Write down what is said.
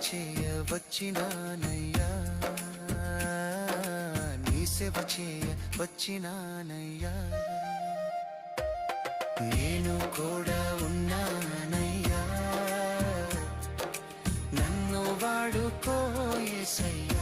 చేయ వచ్చినానయ్యా, నీ సేవ చేయ వచ్చినానయ్యా. నేను కూడా ఉన్నానయ్యా, నన్ను వాడుకో యేసయ్యా.